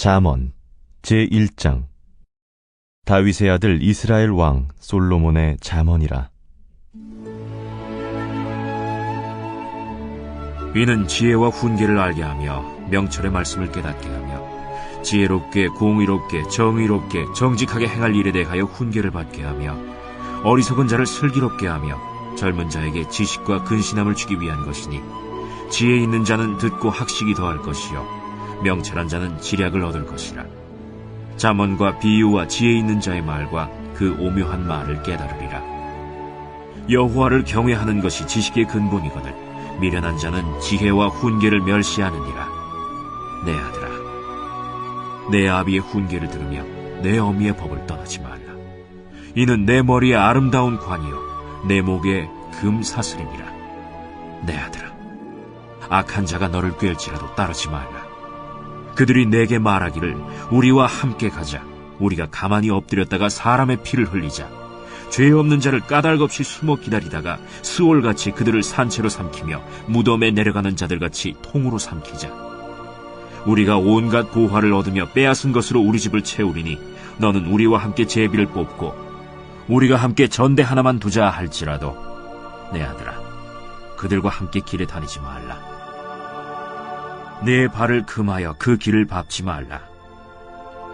잠언 제1장. 다윗의 아들 이스라엘 왕 솔로몬의 잠언이라. 이는 지혜와 훈계를 알게 하며 명철의 말씀을 깨닫게 하며 지혜롭게 공의롭게 정의롭게 정직하게 행할 일에 대하여 훈계를 받게 하며 어리석은 자를 슬기롭게 하며 젊은 자에게 지식과 근신함을 주기 위한 것이니, 지혜 있는 자는 듣고 학식이 더할 것이요 명철한 자는 지략을 얻을 것이라. 잠언과 비유와 지혜 있는 자의 말과 그 오묘한 말을 깨달으리라. 여호와를 경외하는 것이 지식의 근본이거늘 미련한 자는 지혜와 훈계를 멸시하느니라. 내 아들아, 내 아비의 훈계를 들으며 내 어미의 법을 떠나지 말라. 이는 내 머리에 아름다운 관이요 내 목에 금 사슬이니라. 내 아들아, 악한 자가 너를 꿰을지라도 따르지 말라. 그들이 내게 말하기를 우리와 함께 가자. 우리가 가만히 엎드렸다가 사람의 피를 흘리자. 죄 없는 자를 까닭없이 숨어 기다리다가 스올같이 그들을 산채로 삼키며 무덤에 내려가는 자들같이 통으로 삼키자. 우리가 온갖 보화를 얻으며 빼앗은 것으로 우리 집을 채우리니 너는 우리와 함께 제비를 뽑고 우리가 함께 전대 하나만 두자 할지라도 내 아들아, 그들과 함께 길에 다니지 말라. 네 발을 금하여 그 길을 밟지 말라.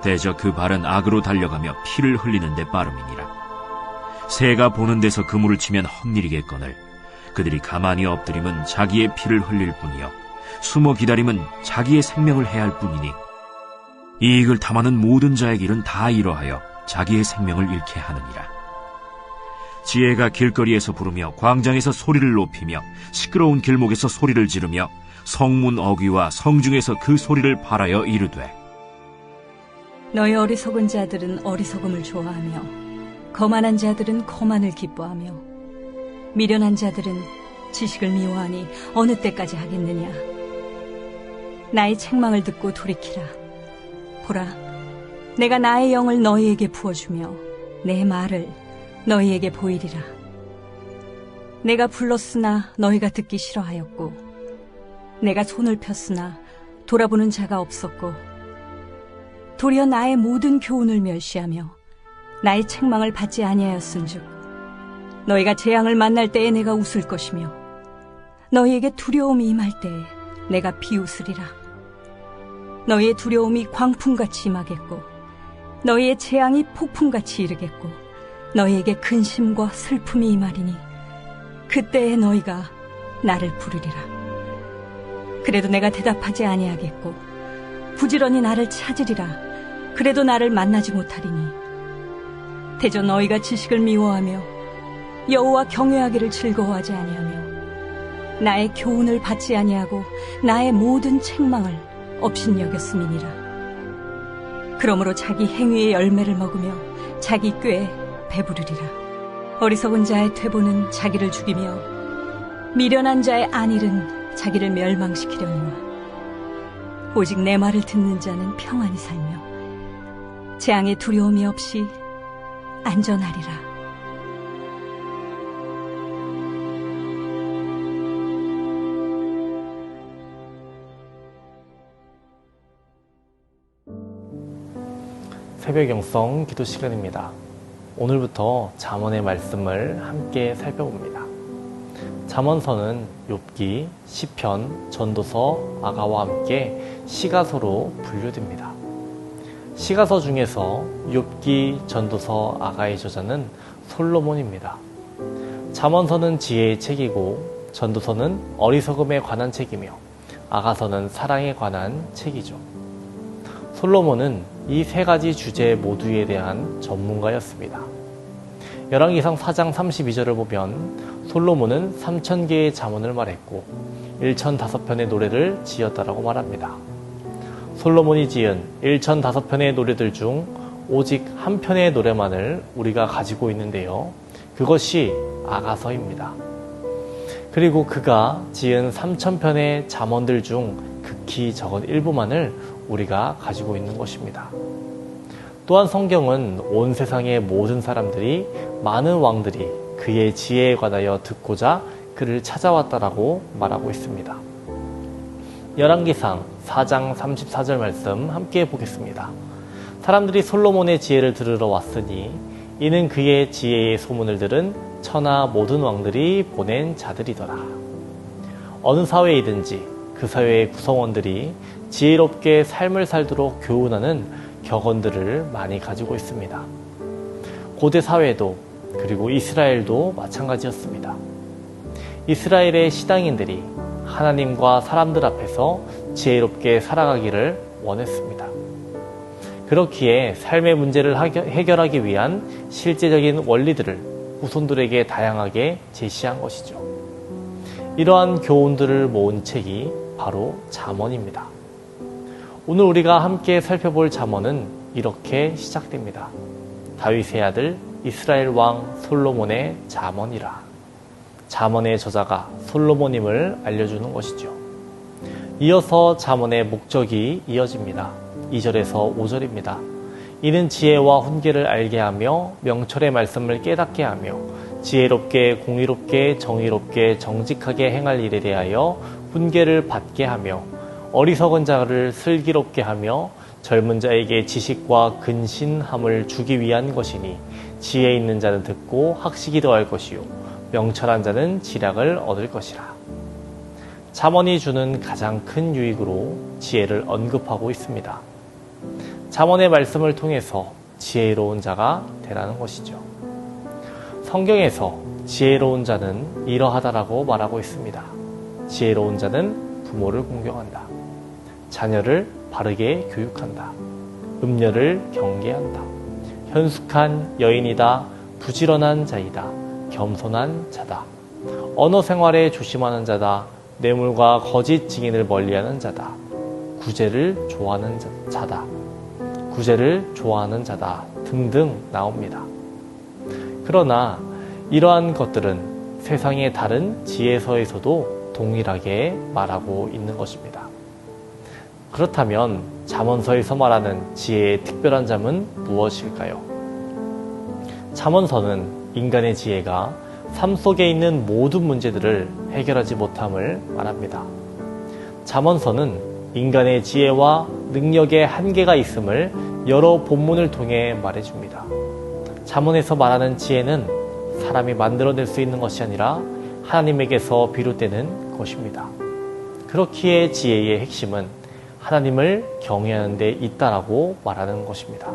대저 그 발은 악으로 달려가며 피를 흘리는 데 빠름이니라. 새가 보는 데서 그물을 치면 헛일이겠거늘 그들이 가만히 엎드림은 자기의 피를 흘릴 뿐이요 숨어 기다림은 자기의 생명을 해할 뿐이니, 이익을 탐하는 모든 자의 길은 다 이러하여 자기의 생명을 잃게 하느니라. 지혜가 길거리에서 부르며 광장에서 소리를 높이며 시끄러운 길목에서 소리를 지르며 성문 어귀와 성중에서 그 소리를 발하여 이르되, 너희 어리석은 자들은 어리석음을 좋아하며 거만한 자들은 거만을 기뻐하며 미련한 자들은 지식을 미워하니 어느 때까지 하겠느냐. 나의 책망을 듣고 돌이키라. 보라, 내가 나의 영을 너희에게 부어주며 내 말을 너희에게 보이리라. 내가 불렀으나 너희가 듣기 싫어하였고 내가 손을 폈으나 돌아보는 자가 없었고 도리어 나의 모든 교훈을 멸시하며 나의 책망을 받지 아니하였은즉 너희가 재앙을 만날 때에 내가 웃을 것이며 너희에게 두려움이 임할 때에 내가 비웃으리라. 너희의 두려움이 광풍같이 임하겠고 너희의 재앙이 폭풍같이 이르겠고 너희에게 근심과 슬픔이 임하리니 그때에 너희가 나를 부르리라. 그래도 내가 대답하지 아니하겠고 부지런히 나를 찾으리라. 그래도 나를 만나지 못하리니 대저 너희가 지식을 미워하며 여호와 경외하기를 즐거워하지 아니하며 나의 교훈을 받지 아니하고 나의 모든 책망을 업신여겼음이니라. 그러므로 자기 행위의 열매를 먹으며 자기 꾀에 배부르리라. 어리석은 자의 퇴보는 자기를 죽이며 미련한 자의 안일은 자기를 멸망시키려니와 오직 내 말을 듣는 자는 평안히 살며 재앙의 두려움이 없이 안전하리라. 새벽 영성 기도 시간입니다. 오늘부터 잠언의 말씀을 함께 살펴봅니다. 잠언서는 욥기, 시편, 전도서, 아가와 함께 시가서로 분류됩니다. 시가서 중에서 욥기, 전도서, 아가의 저자는 솔로몬입니다. 잠언서는 지혜의 책이고 전도서는 어리석음에 관한 책이며 아가서는 사랑에 관한 책이죠. 솔로몬은 이 세 가지 주제 모두에 대한 전문가였습니다. 열왕기상 4장 32절을 보면 솔로몬은 3000개의 잠언을 말했고 1005편의 노래를 지었다라고 말합니다. 솔로몬이 지은 1005편의 노래들 중 오직 한 편의 노래만을 우리가 가지고 있는데요. 그것이 아가서입니다. 그리고 그가 지은 3000편의 잠언들 중 극히 적은 일부만을 우리가 가지고 있는 것입니다. 또한 성경은 온 세상의 모든 사람들이, 많은 왕들이 그의 지혜에 관하여 듣고자 그를 찾아왔다라고 말하고 있습니다. 열왕기상 4장 34절 말씀 함께 보겠습니다. 사람들이 솔로몬의 지혜를 들으러 왔으니 이는 그의 지혜의 소문을 들은 천하 모든 왕들이 보낸 자들이더라. 어느 사회이든지 그 사회의 구성원들이 지혜롭게 삶을 살도록 교훈하는 격언들을 많이 가지고 있습니다. 고대 사회도 그리고 이스라엘도 마찬가지였습니다. 이스라엘의 시당인들이 하나님과 사람들 앞에서 지혜롭게 살아가기를 원했습니다. 그렇기에 삶의 문제를 해결하기 위한 실제적인 원리들을 후손들에게 다양하게 제시한 것이죠. 이러한 교훈들을 모은 책이 바로 잠언입니다. 오늘 우리가 함께 살펴볼 잠언은 이렇게 시작됩니다. 다윗의 아들 이스라엘 왕 솔로몬의 잠언이라. 잠언의 저자가 솔로몬임을 알려주는 것이죠. 이어서 잠언의 목적이 이어집니다. 2절에서 5절입니다. 이는 지혜와 훈계를 알게 하며 명철의 말씀을 깨닫게 하며 지혜롭게 공의롭게 정의롭게 정직하게 행할 일에 대하여 훈계를 받게 하며 어리석은 자를 슬기롭게 하며 젊은 자에게 지식과 근신함을 주기 위한 것이니 지혜 있는 자는 듣고 학식이 더할 것이요 명철한 자는 지략을 얻을 것이라. 잠언이 주는 가장 큰 유익으로 지혜를 언급하고 있습니다. 잠언의 말씀을 통해서 지혜로운 자가 되라는 것이죠. 성경에서 지혜로운 자는 이러하다라고 말하고 있습니다. 지혜로운 자는 부모를 공경한다. 자녀를 바르게 교육한다. 음녀를 경계한다. 현숙한 여인이다. 부지런한 자이다. 겸손한 자다. 언어 생활에 조심하는 자다. 뇌물과 거짓 증인을 멀리하는 자다. 구제를 좋아하는 자다. 구제를 좋아하는 자다. 등등 나옵니다. 그러나 이러한 것들은 세상의 다른 지혜서에서도 동일하게 말하고 있는 것입니다. 그렇다면 잠언서에서 말하는 지혜의 특별한 점은 무엇일까요? 잠언서는 인간의 지혜가 삶 속에 있는 모든 문제들을 해결하지 못함을 말합니다. 잠언서는 인간의 지혜와 능력의 한계가 있음을 여러 본문을 통해 말해줍니다. 잠언에서 말하는 지혜는 사람이 만들어낼 수 있는 것이 아니라 하나님에게서 비롯되는 것입니다. 그렇기에 지혜의 핵심은 하나님을 경외하는 데 있다라고 말하는 것입니다.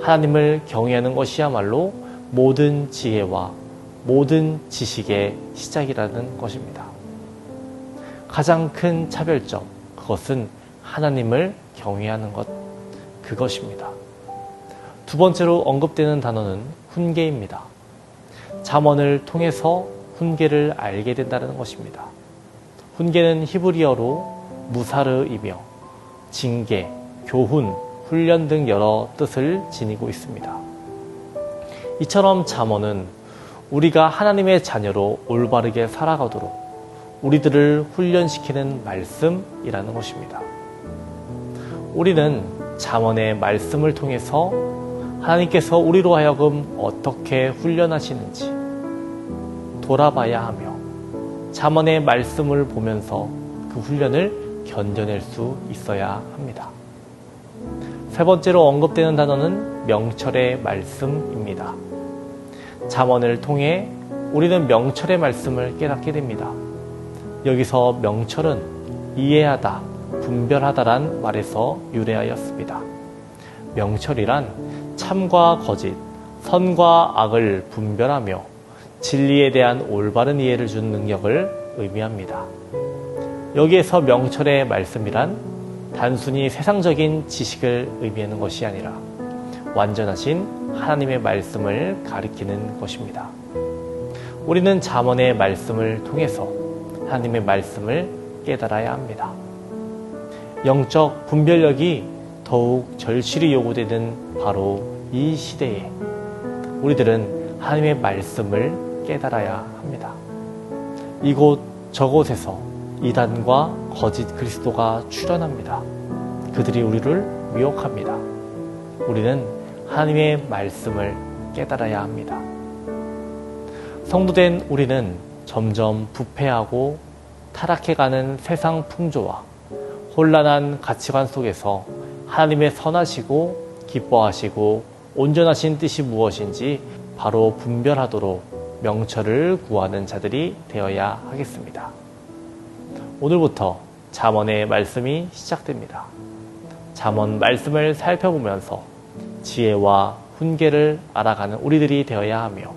하나님을 경외하는 것이야말로 모든 지혜와 모든 지식의 시작이라는 것입니다. 가장 큰 차별점, 그것은 하나님을 경외하는 것, 그것입니다. 두 번째로 언급되는 단어는 훈계입니다. 잠언을 통해서 훈계를 알게 된다는 것입니다. 훈계는 히브리어로 무사르이며 징계, 교훈, 훈련 등 여러 뜻을 지니고 있습니다. 이처럼 잠언은 우리가 하나님의 자녀로 올바르게 살아가도록 우리들을 훈련시키는 말씀이라는 것입니다. 우리는 잠언의 말씀을 통해서 하나님께서 우리로 하여금 어떻게 훈련하시는지 돌아봐야 하며 잠언의 말씀을 보면서 그 훈련을 견뎌낼 수 있어야 합니다. 세 번째로 언급되는 단어는 명철의 말씀입니다. 잠언을 통해 우리는 명철의 말씀을 깨닫게 됩니다. 여기서 명철은 이해하다, 분별하다란 말에서 유래하였습니다. 명철이란 참과 거짓, 선과 악을 분별하며 진리에 대한 올바른 이해를 주는 능력을 의미합니다. 여기에서 명철의 말씀이란 단순히 세상적인 지식을 의미하는 것이 아니라 완전하신 하나님의 말씀을 가리키는 것입니다. 우리는 잠언의 말씀을 통해서 하나님의 말씀을 깨달아야 합니다. 영적 분별력이 더욱 절실히 요구되는 바로 이 시대에 우리들은 하나님의 말씀을 깨달아야 합니다. 이곳 저곳에서 이단과 거짓 그리스도가 출현합니다. 그들이 우리를 미혹합니다. 우리는 하나님의 말씀을 깨달아야 합니다. 성도된 우리는 점점 부패하고 타락해가는 세상 풍조와 혼란한 가치관 속에서 하나님의 선하시고 기뻐하시고 온전하신 뜻이 무엇인지 바로 분별하도록 명철을 구하는 자들이 되어야 하겠습니다. 오늘부터 잠언의 말씀이 시작됩니다. 잠언 말씀을 살펴보면서 지혜와 훈계를 알아가는 우리들이 되어야 하며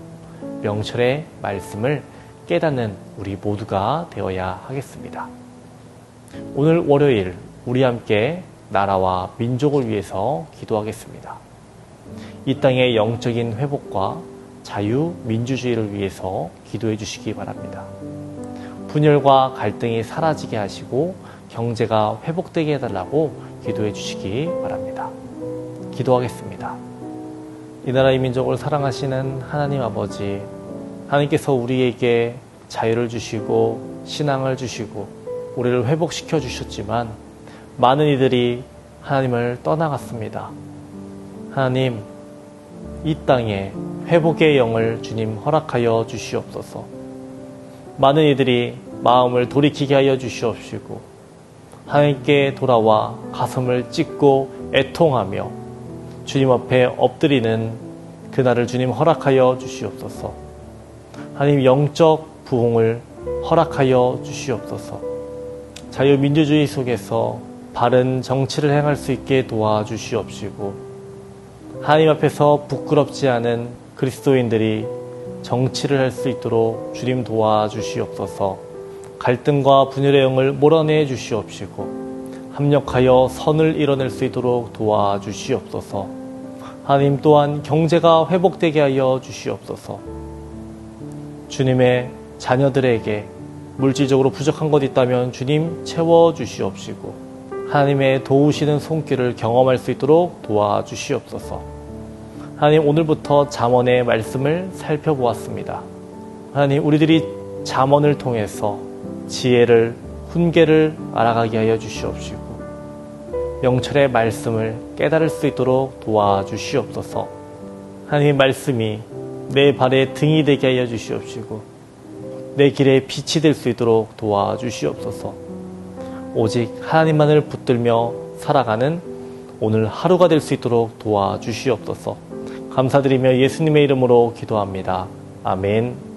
명철의 말씀을 깨닫는 우리 모두가 되어야 하겠습니다. 오늘 월요일 우리 함께 나라와 민족을 위해서 기도하겠습니다. 이 땅의 영적인 회복과 자유민주주의를 위해서 기도해 주시기 바랍니다. 분열과 갈등이 사라지게 하시고 경제가 회복되게 해달라고 기도해 주시기 바랍니다. 기도하겠습니다. 이 나라 이 민족을 사랑하시는 하나님 아버지, 하나님께서 우리에게 자유를 주시고 신앙을 주시고 우리를 회복시켜 주셨지만 많은 이들이 하나님을 떠나갔습니다. 하나님, 이 땅에 회복의 영을 주님 허락하여 주시옵소서. 많은 이들이 마음을 돌이키게 하여 주시옵시고 하나님께 돌아와 가슴을 찢고 애통하며 주님 앞에 엎드리는 그날을 주님 허락하여 주시옵소서. 하나님 영적 부흥을 허락하여 주시옵소서. 자유민주주의 속에서 바른 정치를 행할 수 있게 도와주시옵시고 하나님 앞에서 부끄럽지 않은 그리스도인들이 정치를 할 수 있도록 주님 도와주시옵소서. 갈등과 분열의 영을 몰아내 주시옵시고 합력하여 선을 이뤄낼 수 있도록 도와주시옵소서. 하나님 또한 경제가 회복되게 하여 주시옵소서. 주님의 자녀들에게 물질적으로 부족한 것 있다면 주님 채워주시옵시고 하나님의 도우시는 손길을 경험할 수 있도록 도와주시옵소서. 하나님, 오늘부터 잠언의 말씀을 살펴보았습니다. 하나님, 우리들이 잠언을 통해서 지혜를, 훈계를 알아가게 하여 주시옵시고 명철의 말씀을 깨달을 수 있도록 도와주시옵소서. 하나님의 말씀이 내 발의 등이 되게 하여 주시옵시고 내 길에 빛이 될 수 있도록 도와주시옵소서. 오직 하나님만을 붙들며 살아가는 오늘 하루가 될 수 있도록 도와주시옵소서. 감사드리며 예수님의 이름으로 기도합니다. 아멘.